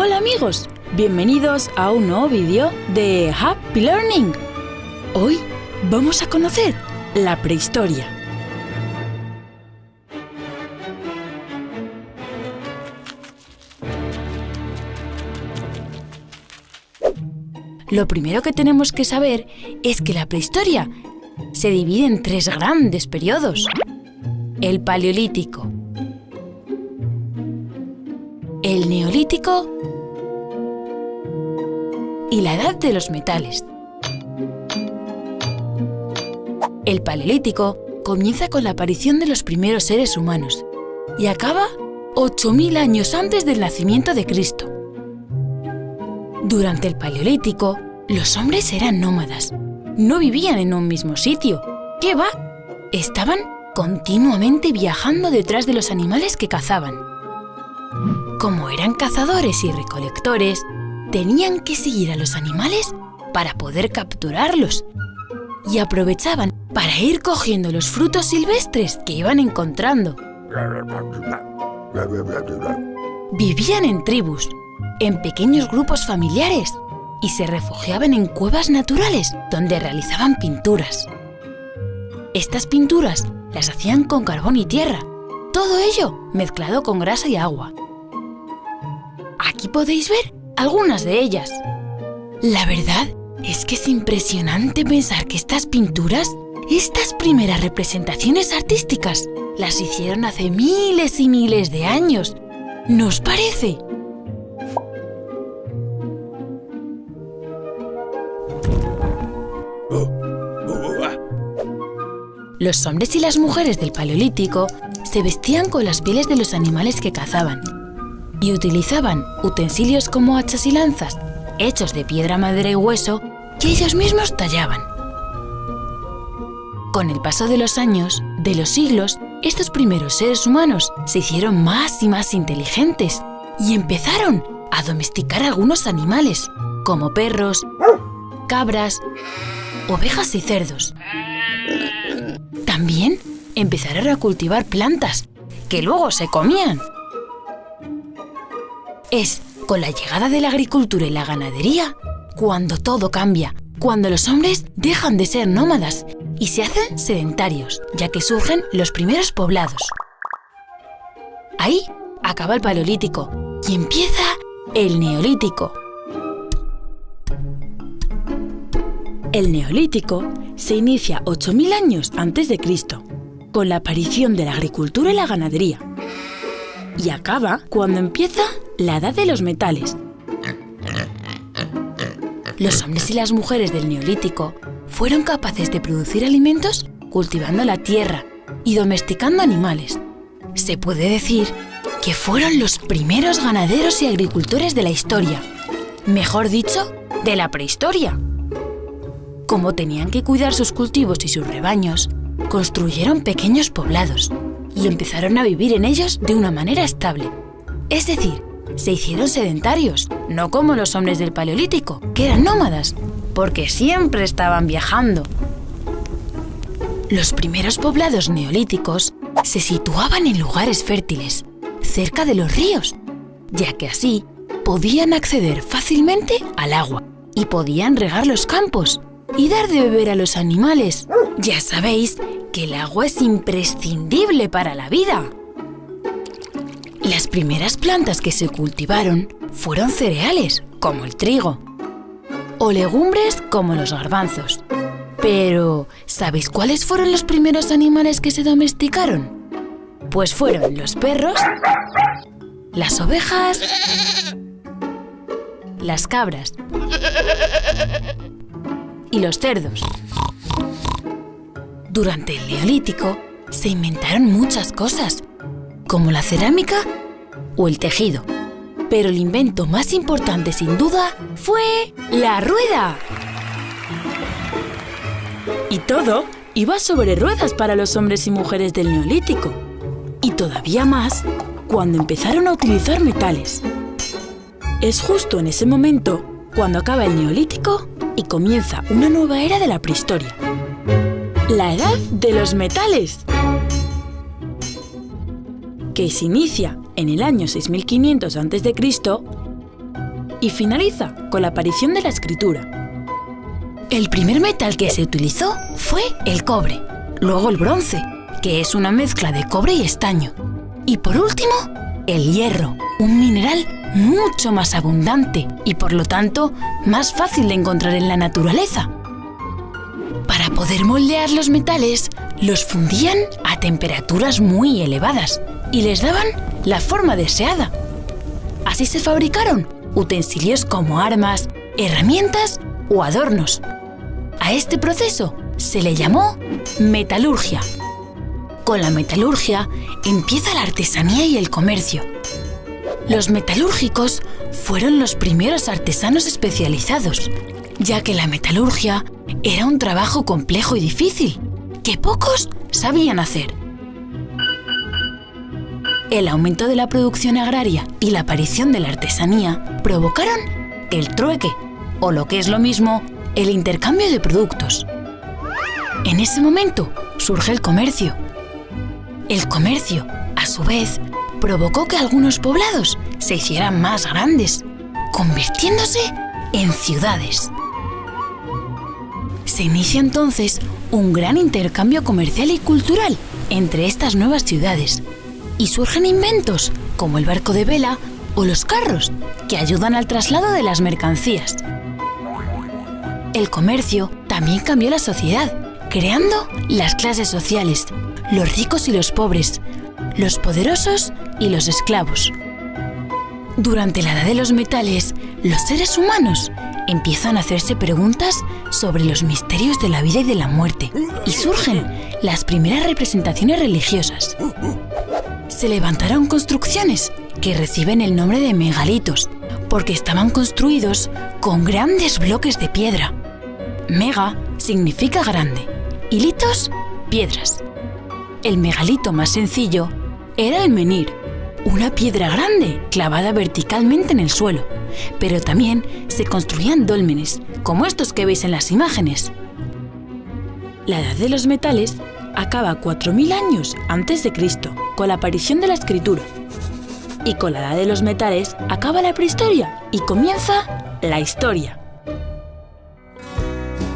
Hola amigos, bienvenidos a un nuevo vídeo de Happy Learning. Hoy vamos a conocer la prehistoria. Lo primero que tenemos que saber es que la prehistoria se divide en tres grandes periodos: el Paleolítico, el Neolítico y la Edad de los Metales. El Paleolítico comienza con la aparición de los primeros seres humanos y acaba 8000 años antes del nacimiento de Cristo. Durante el Paleolítico, los hombres eran nómadas. No vivían en un mismo sitio. ¿Qué va? Estaban continuamente viajando detrás de los animales que cazaban. Como eran cazadores y recolectores, tenían que seguir a los animales para poder capturarlos. Y aprovechaban para ir cogiendo los frutos silvestres que iban encontrando. Vivían en tribus, en pequeños grupos familiares, y se refugiaban en cuevas naturales donde realizaban pinturas. Estas pinturas las hacían con carbón y tierra, todo ello mezclado con grasa y agua. Aquí podéis ver algunas de ellas. La verdad es que es impresionante pensar que estas pinturas, estas primeras representaciones artísticas, las hicieron hace miles y miles de años. ¿No os parece? Los hombres y las mujeres del Paleolítico se vestían con las pieles de los animales que cazaban y utilizaban utensilios como hachas y lanzas, hechos de piedra, madera y hueso, que ellos mismos tallaban. Con el paso de los años, de los siglos, estos primeros seres humanos se hicieron más y más inteligentes y empezaron a domesticar algunos animales, como perros, cabras, ovejas y cerdos. También empezaron a cultivar plantas, que luego se comían. Es con la llegada de la agricultura y la ganadería cuando todo cambia, cuando los hombres dejan de ser nómadas y se hacen sedentarios, ya que surgen los primeros poblados. Ahí acaba el Paleolítico y empieza el Neolítico. El Neolítico se inicia 8000 años antes de Cristo, con la aparición de la agricultura y la ganadería, y acaba cuando empieza la Edad de los Metales. Los hombres y las mujeres del Neolítico fueron capaces de producir alimentos cultivando la tierra y domesticando animales. Se puede decir que fueron los primeros ganaderos y agricultores de la historia, mejor dicho, de la prehistoria. Como tenían que cuidar sus cultivos y sus rebaños, construyeron pequeños poblados y empezaron a vivir en ellos de una manera estable. Es decir, se hicieron sedentarios, no como los hombres del Paleolítico, que eran nómadas, porque siempre estaban viajando. Los primeros poblados neolíticos se situaban en lugares fértiles, cerca de los ríos, ya que así podían acceder fácilmente al agua y podían regar los campos y dar de beber a los animales. Ya sabéis que el agua es imprescindible para la vida. Las primeras plantas que se cultivaron fueron cereales, como el trigo, o legumbres como los garbanzos. Pero, ¿sabéis cuáles fueron los primeros animales que se domesticaron? Pues fueron los perros, las ovejas, las cabras y los cerdos. Durante el Neolítico se inventaron muchas cosas, como la cerámica o el tejido. Pero el invento más importante, sin duda, fue la rueda. Y todo iba sobre ruedas para los hombres y mujeres del Neolítico. Y todavía más cuando empezaron a utilizar metales. Es justo en ese momento cuando acaba el Neolítico y comienza una nueva era de la prehistoria. La Edad de los Metales, que se inicia en el año 6500 a.C. y finaliza con la aparición de la escritura. El primer metal que se utilizó fue el cobre, luego el bronce, que es una mezcla de cobre y estaño, y por último, el hierro, un mineral mucho más abundante y por lo tanto más fácil de encontrar en la naturaleza. Para poder moldear los metales, los fundían a temperaturas muy elevadas y les daban la forma deseada. Así se fabricaron utensilios como armas, herramientas o adornos. A este proceso se le llamó metalurgia. Con la metalurgia empieza la artesanía y el comercio. Los metalúrgicos fueron los primeros artesanos especializados, ya que la metalurgia era un trabajo complejo y difícil, que pocos sabían hacer. El aumento de la producción agraria y la aparición de la artesanía provocaron el trueque, o lo que es lo mismo, el intercambio de productos. En ese momento surge el comercio. El comercio, a su vez, provocó que algunos poblados se hicieran más grandes, convirtiéndose en ciudades. Se inicia entonces un gran intercambio comercial y cultural entre estas nuevas ciudades, y surgen inventos como el barco de vela o los carros, que ayudan al traslado de las mercancías. El comercio también cambió la sociedad, creando las clases sociales, los ricos y los pobres, los poderosos y los esclavos. Durante la Edad de los Metales, los seres humanos empiezan a hacerse preguntas sobre los misterios de la vida y de la muerte, y surgen las primeras representaciones religiosas. Se levantaron construcciones que reciben el nombre de megalitos, porque estaban construidos con grandes bloques de piedra. Mega significa grande y litos, piedras. El megalito más sencillo era el menhir, una piedra grande clavada verticalmente en el suelo, pero también se construían dólmenes, como estos que veis en las imágenes. La Edad de los Metales acaba 4000 años antes de Cristo, con la aparición de la escritura. Y con la Edad de los Metales acaba la prehistoria y comienza la historia.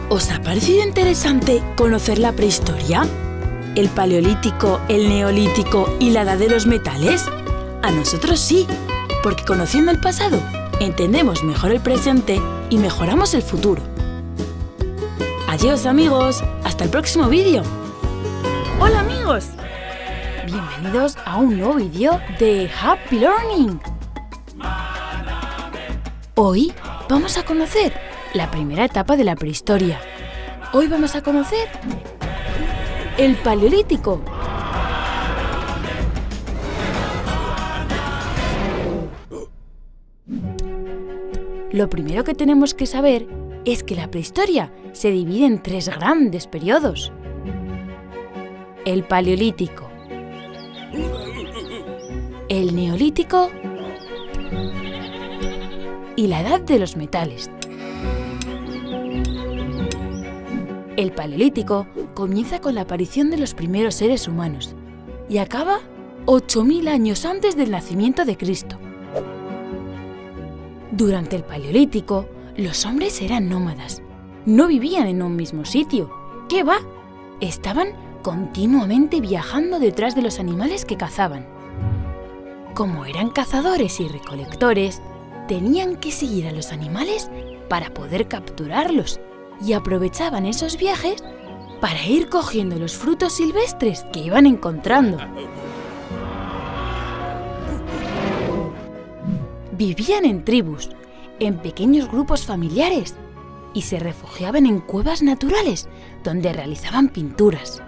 ¿Os ha parecido interesante conocer la prehistoria? ¿El Paleolítico, el Neolítico y la Edad de los Metales? A nosotros sí, porque conociendo el pasado, entendemos mejor el presente y mejoramos el futuro. Adiós amigos, hasta el próximo vídeo. ¡Hola amigos! Bienvenidos a un nuevo vídeo de Happy Learning. Hoy vamos a conocer la primera etapa de la prehistoria. Hoy vamos a conocer el Paleolítico. Lo primero que tenemos que saber es que la prehistoria se divide en 3 grandes periodos. El Paleolítico, el Neolítico y la Edad de los Metales. El Paleolítico comienza con la aparición de los primeros seres humanos y acaba 8000 años antes del nacimiento de Cristo. Durante el Paleolítico, los hombres eran nómadas. No vivían en un mismo sitio. ¿Qué va? Estaban continuamente viajando detrás de los animales que cazaban. Como eran cazadores y recolectores, tenían que seguir a los animales para poder capturarlos, y aprovechaban esos viajes para ir cogiendo los frutos silvestres que iban encontrando. Vivían en tribus, en pequeños grupos familiares, y se refugiaban en cuevas naturales donde realizaban pinturas.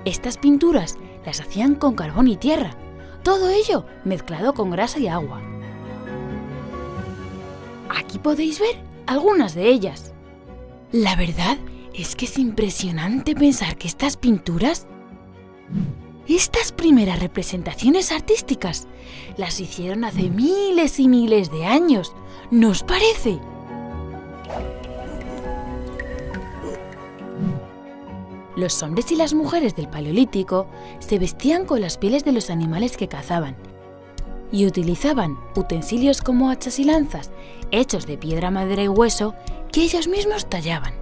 Estas pinturas las hacían con carbón y tierra, todo ello mezclado con grasa y agua. Aquí podéis ver algunas de ellas. La verdad es que es impresionante pensar que estas pinturas, estas primeras representaciones artísticas, las hicieron hace miles y miles de años. ¿No os parece? Los hombres y las mujeres del Paleolítico se vestían con las pieles de los animales que cazaban y utilizaban utensilios como hachas y lanzas hechos de piedra, madera y hueso que ellos mismos tallaban.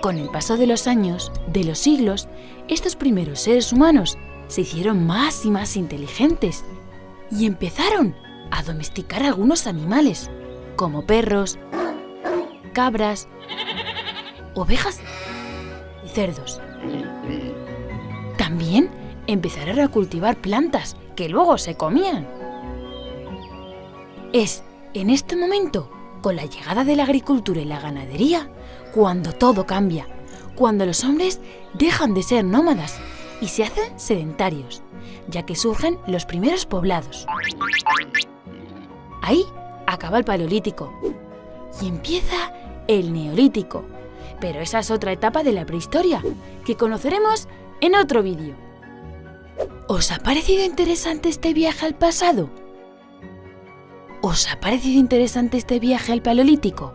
Con el paso de los años, de los siglos, estos primeros seres humanos se hicieron más y más inteligentes y empezaron a domesticar algunos animales, como perros, cabras, ovejas y cerdos. También empezaron a cultivar plantas que luego se comían. Es en este momento, con la llegada de la agricultura y la ganadería, cuando todo cambia, cuando los hombres dejan de ser nómadas y se hacen sedentarios, ya que surgen los primeros poblados. Ahí acaba el Paleolítico y empieza el Neolítico, pero esa es otra etapa de la prehistoria que conoceremos en otro vídeo. ¿Os ha parecido interesante este viaje al pasado? ¿Os ha parecido interesante este viaje al Paleolítico?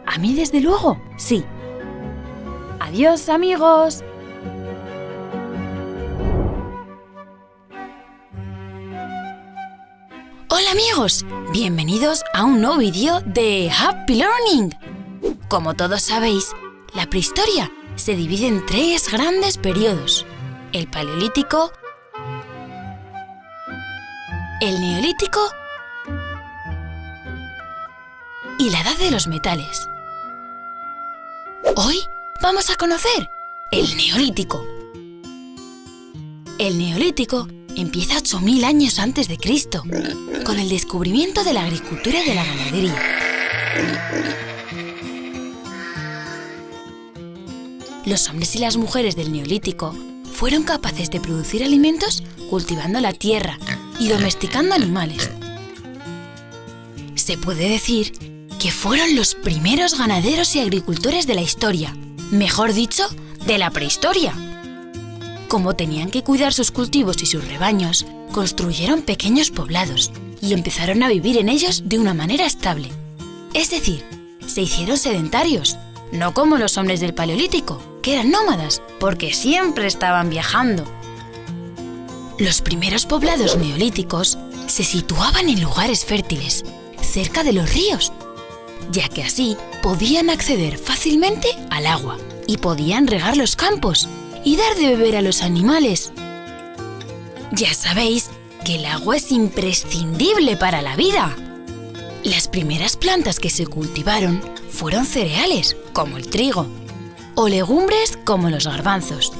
A mí, desde luego, sí. ¡Adiós, amigos! Hola amigos, bienvenidos a un nuevo vídeo de Happy Learning. Como todos sabéis, la prehistoria se divide en 3 grandes periodos: el Paleolítico, el Neolítico y la Edad de los Metales. Hoy vamos a conocer el Neolítico. El Neolítico empieza 8000 años antes de Cristo, con el descubrimiento de la agricultura y de la ganadería. Los hombres y las mujeres del Neolítico fueron capaces de producir alimentos cultivando la tierra y domesticando animales. Se puede decir que fueron los primeros ganaderos y agricultores de la historia, mejor dicho, de la prehistoria. Como tenían que cuidar sus cultivos y sus rebaños, construyeron pequeños poblados y empezaron a vivir en ellos de una manera estable. Es decir, se hicieron sedentarios, no como los hombres del Paleolítico, que eran nómadas, porque siempre estaban viajando. Los primeros poblados neolíticos se situaban en lugares fértiles, cerca de los ríos, ya que así podían acceder fácilmente al agua y podían regar los campos y dar de beber a los animales. Ya sabéis que el agua es imprescindible para la vida. Las primeras plantas que se cultivaron fueron cereales, como el trigo, o legumbres como los garbanzos.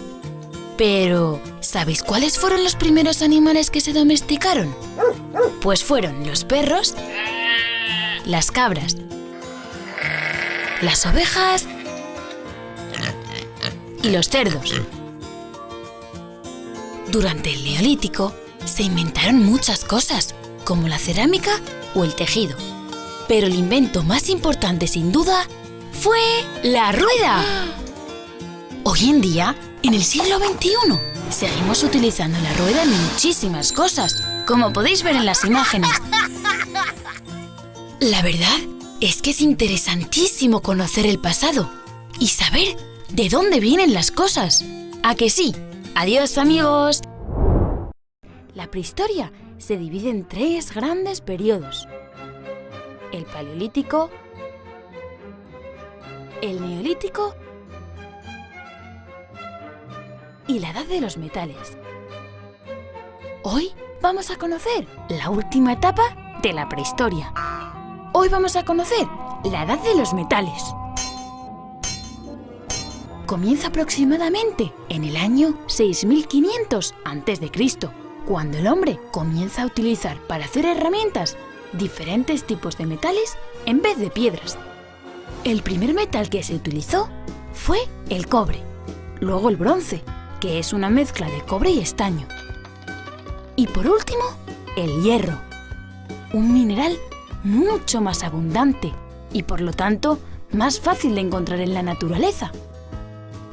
Pero, ¿sabéis cuáles fueron los primeros animales que se domesticaron? Pues fueron los perros, las cabras, las ovejas y los cerdos. Durante el Neolítico se inventaron muchas cosas, como la cerámica o el tejido. Pero el invento más importante, sin duda, fue la rueda. Hoy en día, en el siglo XXI, seguimos utilizando la rueda en muchísimas cosas, como podéis ver en las imágenes. La verdad es que es interesantísimo conocer el pasado y saber de dónde vienen las cosas. ¿A que sí? ¡Adiós, amigos! La prehistoria se divide en 3 grandes periodos: el Paleolítico, el Neolítico y la Edad de los Metales. Hoy vamos a conocer la última etapa de la prehistoria. Hoy vamos a conocer la Edad de los Metales. Comienza aproximadamente en el año 6500 a.C., cuando el hombre comienza a utilizar para hacer herramientas diferentes tipos de metales en vez de piedras. El primer metal que se utilizó fue el cobre, luego el bronce, que es una mezcla de cobre y estaño, y por último el hierro, un mineral mucho más abundante y por lo tanto más fácil de encontrar en la naturaleza.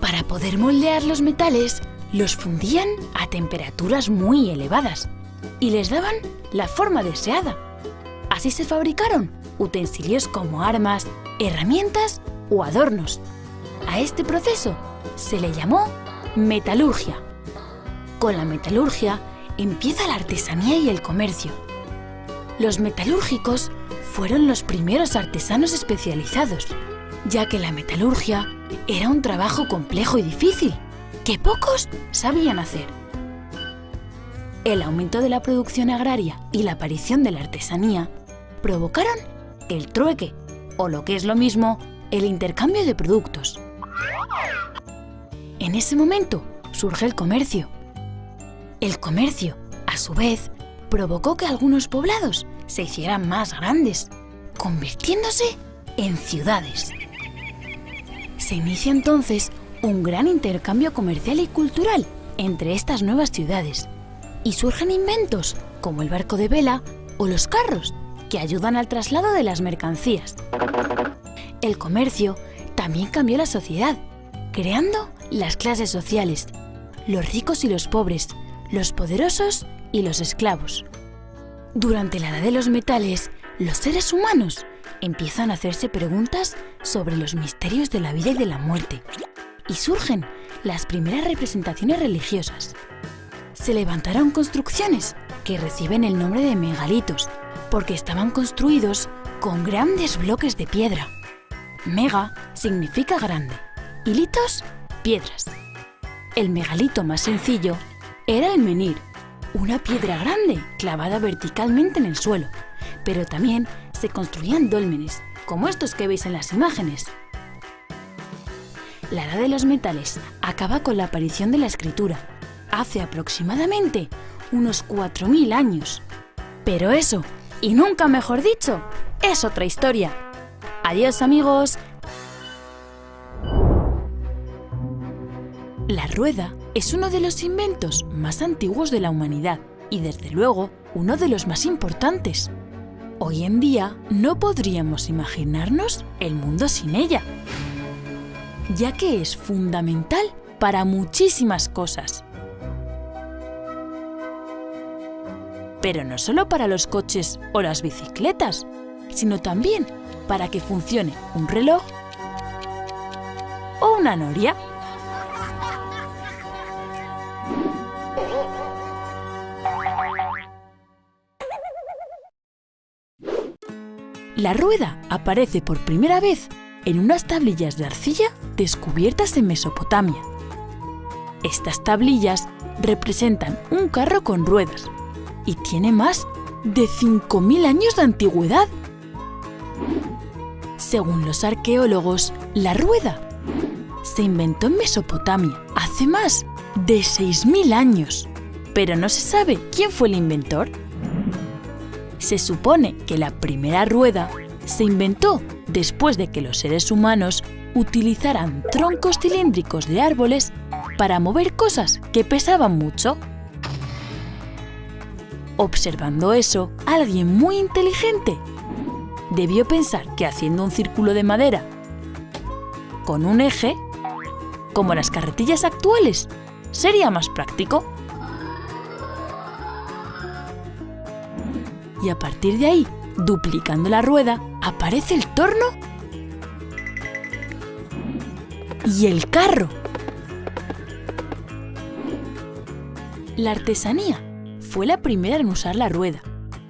Para poder moldear los metales, los fundían a temperaturas muy elevadas y les daban la forma deseada. Así se fabricaron utensilios como armas, herramientas o adornos. A este proceso se le llamó metalurgia. Con la metalurgia, empieza la artesanía y el comercio. Los metalúrgicos fueron los primeros artesanos especializados, ya que la metalurgia era un trabajo complejo y difícil, que pocos sabían hacer. El aumento de la producción agraria y la aparición de la artesanía provocaron el trueque, o lo que es lo mismo, el intercambio de productos. En ese momento surge el comercio. El comercio, a su vez, provocó que algunos poblados se hicieran más grandes, convirtiéndose en ciudades. Se inicia entonces un gran intercambio comercial y cultural entre estas nuevas ciudades, y surgen inventos como el barco de vela o los carros, que ayudan al traslado de las mercancías. El comercio también cambió la sociedad, creando las clases sociales, los ricos y los pobres, los poderosos y los esclavos. Durante la Edad de los Metales, los seres humanos empiezan a hacerse preguntas sobre los misterios de la vida y de la muerte, y surgen las primeras representaciones religiosas. Se levantaron construcciones que reciben el nombre de megalitos, porque estaban construidos con grandes bloques de piedra. Mega significa grande y litos, piedras. El megalito más sencillo era el menhir, una piedra grande clavada verticalmente en el suelo, pero también se construían dólmenes, como estos que veis en las imágenes. La Edad de los Metales acaba con la aparición de la escritura, hace aproximadamente unos 4000 años. Pero eso, y nunca mejor dicho, es otra historia. Adiós, amigos. La rueda es uno de los inventos más antiguos de la humanidad y, desde luego, uno de los más importantes. Hoy en día no podríamos imaginarnos el mundo sin ella, ya que es fundamental para muchísimas cosas. Pero no solo para los coches o las bicicletas, sino también para que funcione un reloj o una noria. La rueda aparece por primera vez en unas tablillas de arcilla descubiertas en Mesopotamia. Estas tablillas representan un carro con ruedas y tiene más de 5000 años de antigüedad. Según los arqueólogos, la rueda se inventó en Mesopotamia hace más de 6000 años, pero no se sabe quién fue el inventor. Se supone que la primera rueda se inventó después de que los seres humanos utilizaran troncos cilíndricos de árboles para mover cosas que pesaban mucho. Observando eso, alguien muy inteligente debió pensar que haciendo un círculo de madera con un eje, como las carretillas actuales, sería más práctico. Y a partir de ahí, duplicando la rueda, aparece el torno y el carro. La artesanía fue la primera en usar la rueda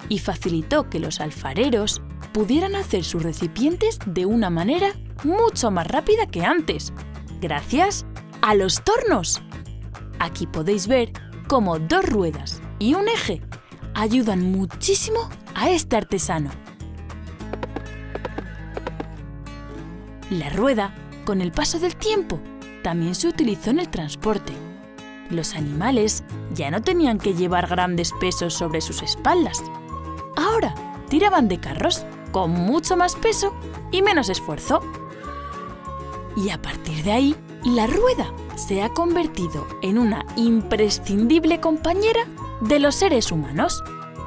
y facilitó que los alfareros pudieran hacer sus recipientes de una manera mucho más rápida que antes, gracias a los tornos. Aquí podéis ver cómo 2 ruedas y un eje ayudan muchísimo a este artesano. La rueda, con el paso del tiempo, también se utilizó en el transporte. Los animales ya no tenían que llevar grandes pesos sobre sus espaldas. Ahora tiraban de carros con mucho más peso y menos esfuerzo. Y a partir de ahí, la rueda se ha convertido en una imprescindible compañera de los seres humanos.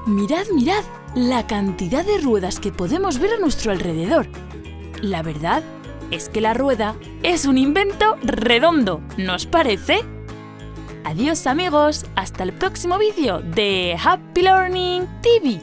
Mirad, mirad la cantidad de ruedas que podemos ver a nuestro alrededor. La verdad es que la rueda es un invento redondo, ¿no os parece? Adiós, amigos, hasta el próximo vídeo de Happy Learning TV.